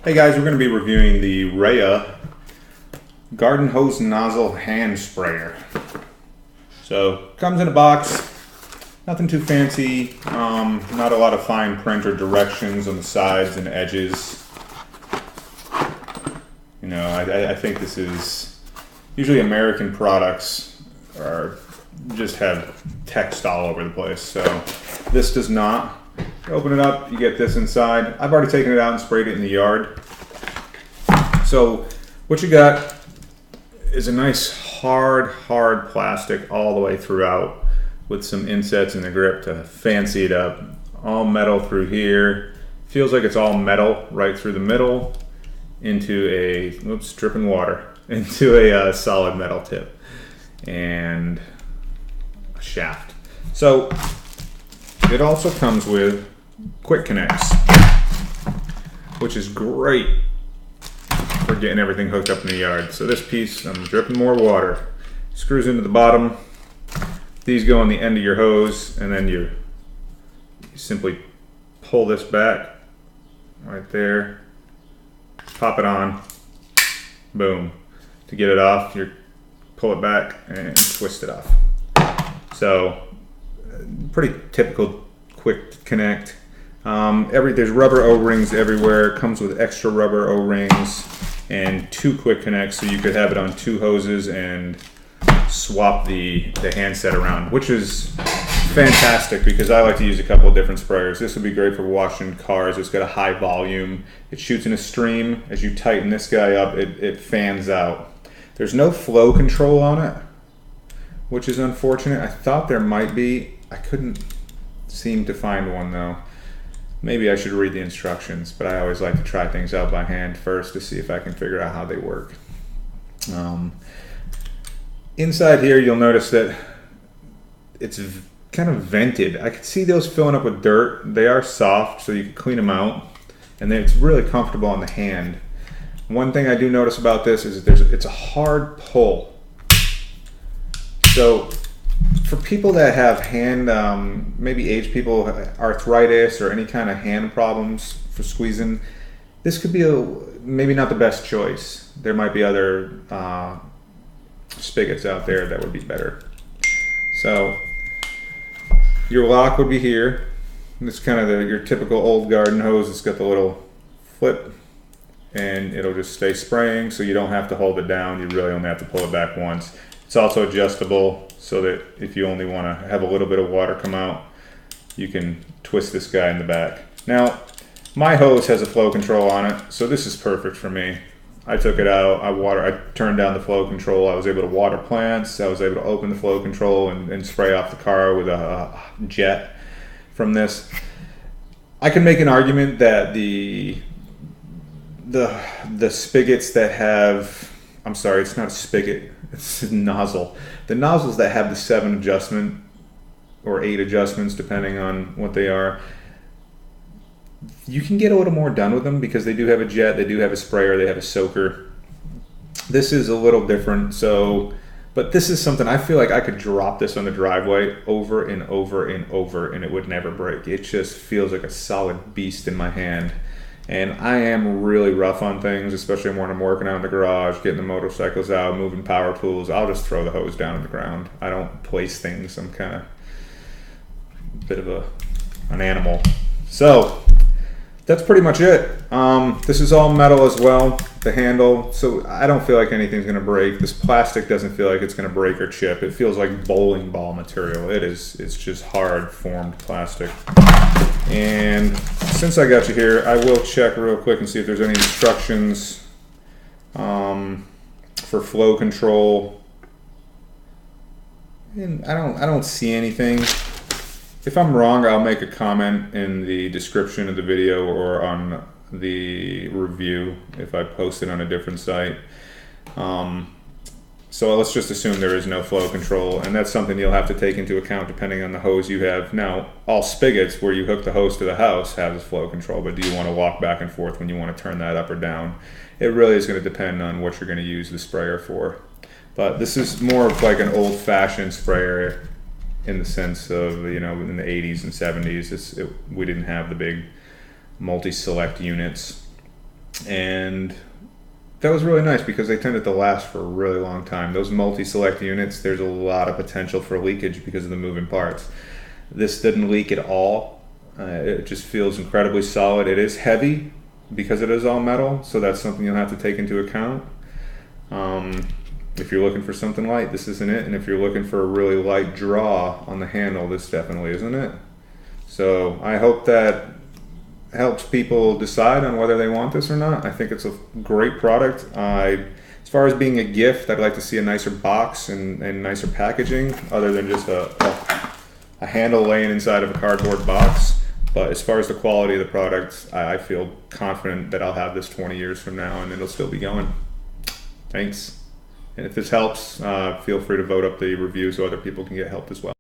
Hey guys, we're going to be reviewing the Raaya garden hose nozzle hand sprayer. So, comes in a box, nothing too fancy, not a lot of fine print or directions on the sides and edges. You know, I think this is, usually American products just have text all over the place, so this does not. You open it up, you get this inside. I've already taken it out and sprayed it in the yard. So what you got is a nice hard plastic all the way throughout with some insets in the grip to fancy it up. All metal through here. Feels like it's all metal right through the middle into a, oops, dripping water, into a solid metal tip and a shaft. So it also comes with quick connects, which is great for getting everything hooked up in the yard. So this piece, I'm dripping more water, screws into the bottom. These go on the end of your hose, and then you simply pull this back right there, pop it on, boom. To get it off, you pull it back and twist it off. So pretty typical quick connect. There's rubber O-rings everywhere. It comes with extra rubber O-rings and 2 quick connects, so you could have it on 2 hoses and swap the handset around, which is fantastic because I like to use a couple of different sprayers. This would be great for washing cars. It's got a high volume. It shoots in a stream. As you tighten this guy up, it fans out. There's no flow control on it, which is unfortunate. I thought there might be. I couldn't seem to find one though. Maybe I should read the instructions, but I always like to try things out by hand first to see if I can figure out how they work. Inside here, you'll notice that it's kind of vented. I could see those filling up with dirt. They are soft, so you can clean them out, and then it's really comfortable on the hand. One thing I do notice about this is that it's a hard pull. So for people that have hand, maybe aged people, arthritis or any kind of hand problems for squeezing, this could be maybe not the best choice. There might be other spigots out there that would be better. So your lock would be here. It's kind of your typical old garden hose. It's got the little flip and it'll just stay spraying, so you don't have to hold it down. You really only have to pull it back once. It's also adjustable so that if you only want to have a little bit of water come out, you can twist this guy in the back. Now, my hose has a flow control on it, so this is perfect for me. I took it out, I turned down the flow control. I was able to water plants. I was able to open the flow control and spray off the car with a jet from this. I can make an argument that the spigots that have, I'm sorry, it's not a spigot, it's a nozzle. The nozzles that have the 7 adjustment or 8 adjustments, depending on what they are, you can get a little more done with them because they do have a jet, they do have a sprayer, they have a soaker. This is a little different, but this is something I feel like I could drop this on the driveway over and over and over and it would never break. It just feels like a solid beast in my hand. And I am really rough on things, especially when I'm working out in the garage, getting the motorcycles out, moving power tools. I'll just throw the hose down on the ground. I don't place things. I'm kind of a bit of an animal. So that's pretty much it. This is all metal as well, the handle. So I don't feel like anything's going to break. This plastic doesn't feel like it's going to break or chip. It feels like bowling ball material. It's just hard formed plastic. And since I got you here, I will check real quick and see if there's any instructions for flow control. And I don't see anything. If I'm wrong, I'll make a comment in the description of the video or on the review if I post it on a different site. So let's just assume there is no flow control, and that's something you'll have to take into account depending on the hose you have. Now, all spigots where you hook the hose to the house have flow control, but do you want to walk back and forth when you want to turn that up or down? It really is going to depend on what you're going to use the sprayer for. But this is more of like an old-fashioned sprayer in the sense of, you know, in the 80s and 70s, we didn't have the big multi-select units. And that was really nice because they tended to last for a really long time. Those multi-select units, there's a lot of potential for leakage because of the moving parts. This didn't leak at all. It just feels incredibly solid. It is heavy because it is all metal, so that's something you'll have to take into account. If you're looking for something light, this isn't it. And if you're looking for a really light draw on the handle, this definitely isn't it. So I hope that helps people decide on whether they want this or not. I think it's a great product. As far as being a gift, I'd like to see a nicer box and nicer packaging other than just a handle laying inside of a cardboard box. But as far as the quality of the product, I feel confident that I'll have this 20 years from now and it'll still be going. Thanks. And if this helps, feel free to vote up the review so other people can get help as well.